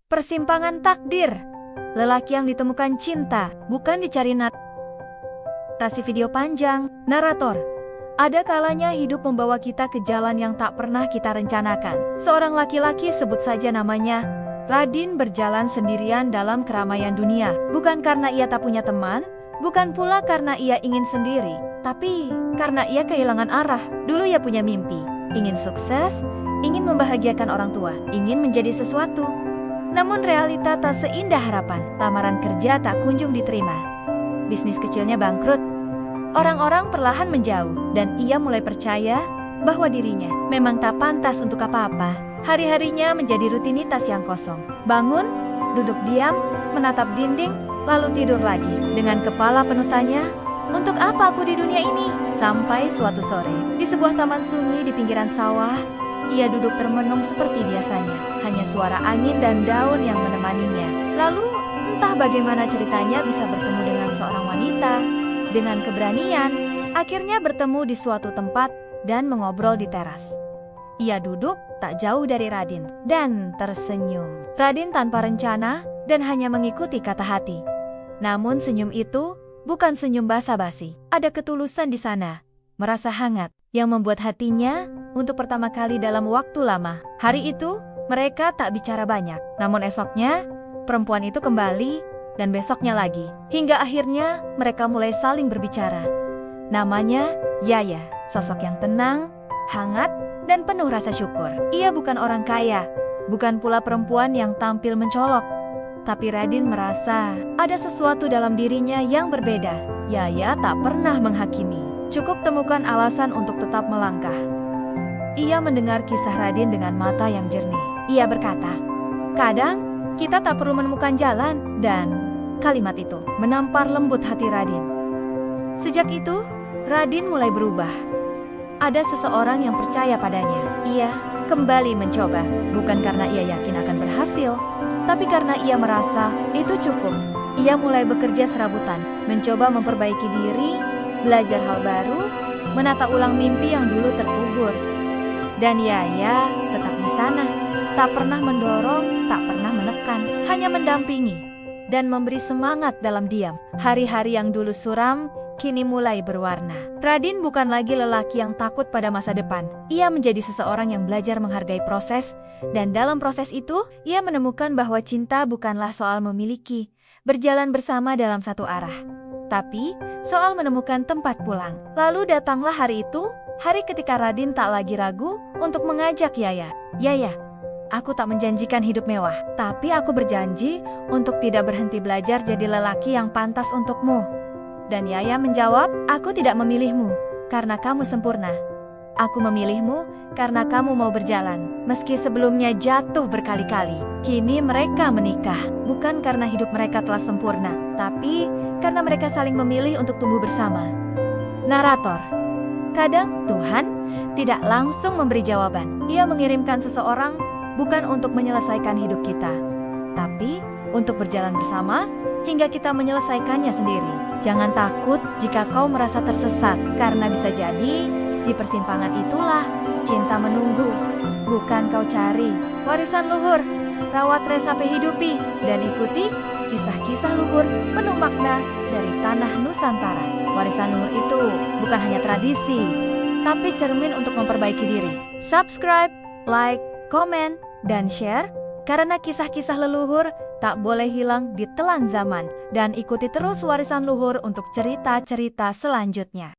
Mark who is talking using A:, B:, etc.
A: Persimpangan takdir. Lelaki yang ditemukan cinta, bukan dicari narasi video panjang. Narator. Ada kalanya hidup membawa kita ke jalan yang tak pernah kita rencanakan. Seorang laki-laki, sebut saja namanya Radin, berjalan sendirian dalam keramaian dunia. Bukan karena ia tak punya teman, bukan pula karena ia ingin sendiri, tapi karena ia kehilangan arah. Dulu ia punya mimpi, ingin sukses, ingin membahagiakan orang tua, ingin menjadi sesuatu. Namun realita tak seindah harapan. Lamaran kerja tak kunjung diterima. Bisnis kecilnya bangkrut. Orang-orang perlahan menjauh, dan ia mulai percaya bahwa dirinya memang tak pantas untuk apa-apa. Hari-harinya menjadi rutinitas yang kosong. Bangun, duduk diam, menatap dinding, lalu tidur lagi. Dengan kepala penuh tanya, untuk apa aku di dunia ini? Sampai suatu sore, di sebuah taman sunyi di pinggiran sawah, ia duduk termenung seperti biasanya. Hanya suara angin dan daun yang menemaninya. Lalu, entah bagaimana ceritanya bisa bertemu dengan seorang wanita. Dengan keberanian, akhirnya bertemu di suatu tempat dan mengobrol di teras. Ia duduk tak jauh dari Radin dan tersenyum. Radin tanpa rencana dan hanya mengikuti kata hati. Namun senyum itu bukan senyum basa-basi. Ada ketulusan di sana, merasa hangat, yang membuat hatinya untuk pertama kali dalam waktu lama. Hari itu, mereka tak bicara banyak. Namun esoknya, perempuan itu kembali, dan besoknya lagi. Hingga akhirnya, mereka mulai saling berbicara. Namanya Yaya, sosok yang tenang, hangat, dan penuh rasa syukur. Ia bukan orang kaya, bukan pula perempuan yang tampil mencolok. Tapi Radin merasa ada sesuatu dalam dirinya yang berbeda. Yaya tak pernah menghakimi. Cukup temukan alasan untuk tetap melangkah. Ia mendengar kisah Radin dengan mata yang jernih. Ia berkata, kadang kita tak perlu menemukan jalan, dan kalimat itu menampar lembut hati Radin. Sejak itu, Radin mulai berubah. Ada seseorang yang percaya padanya. Ia kembali mencoba, bukan karena ia yakin akan berhasil, tapi karena ia merasa itu cukup. Ia mulai bekerja serabutan, mencoba memperbaiki diri, belajar hal baru, menata ulang mimpi yang dulu terkubur. Dan Yaya tetap di sana, tak pernah mendorong, tak pernah menekan, hanya mendampingi dan memberi semangat dalam diam. Hari-hari yang dulu suram, kini mulai berwarna. Radin bukan lagi lelaki yang takut pada masa depan. Ia menjadi seseorang yang belajar menghargai proses, dan dalam proses itu, ia menemukan bahwa cinta bukanlah soal memiliki, berjalan bersama dalam satu arah, tapi soal menemukan tempat pulang. Lalu datanglah hari itu, hari ketika Radin tak lagi ragu untuk mengajak Yaya. Yaya, aku tak menjanjikan hidup mewah, tapi aku berjanji untuk tidak berhenti belajar jadi lelaki yang pantas untukmu. Dan Yaya menjawab, aku tidak memilihmu karena kamu sempurna. Aku memilihmu karena kamu mau berjalan. Meski sebelumnya jatuh berkali-kali, kini mereka menikah. Bukan karena hidup mereka telah sempurna, tapi karena mereka saling memilih untuk tumbuh bersama. Narator. Kadang Tuhan tidak langsung memberi jawaban. Ia mengirimkan seseorang bukan untuk menyelesaikan hidup kita, tapi untuk berjalan bersama hingga kita menyelesaikannya sendiri. Jangan takut jika kau merasa tersesat, karena bisa jadi di persimpangan itulah cinta menunggu. Bukan kau cari warisan luhur, rawat resape hidupi, dan ikuti kisah-kisah luhur penuh makna dari tanah Nusantara. Warisan luhur itu bukan hanya tradisi, tapi cermin untuk memperbaiki diri. Subscribe, like, komen, dan share, karena kisah-kisah leluhur tak boleh hilang di telan zaman. Dan ikuti terus warisan luhur untuk cerita-cerita selanjutnya.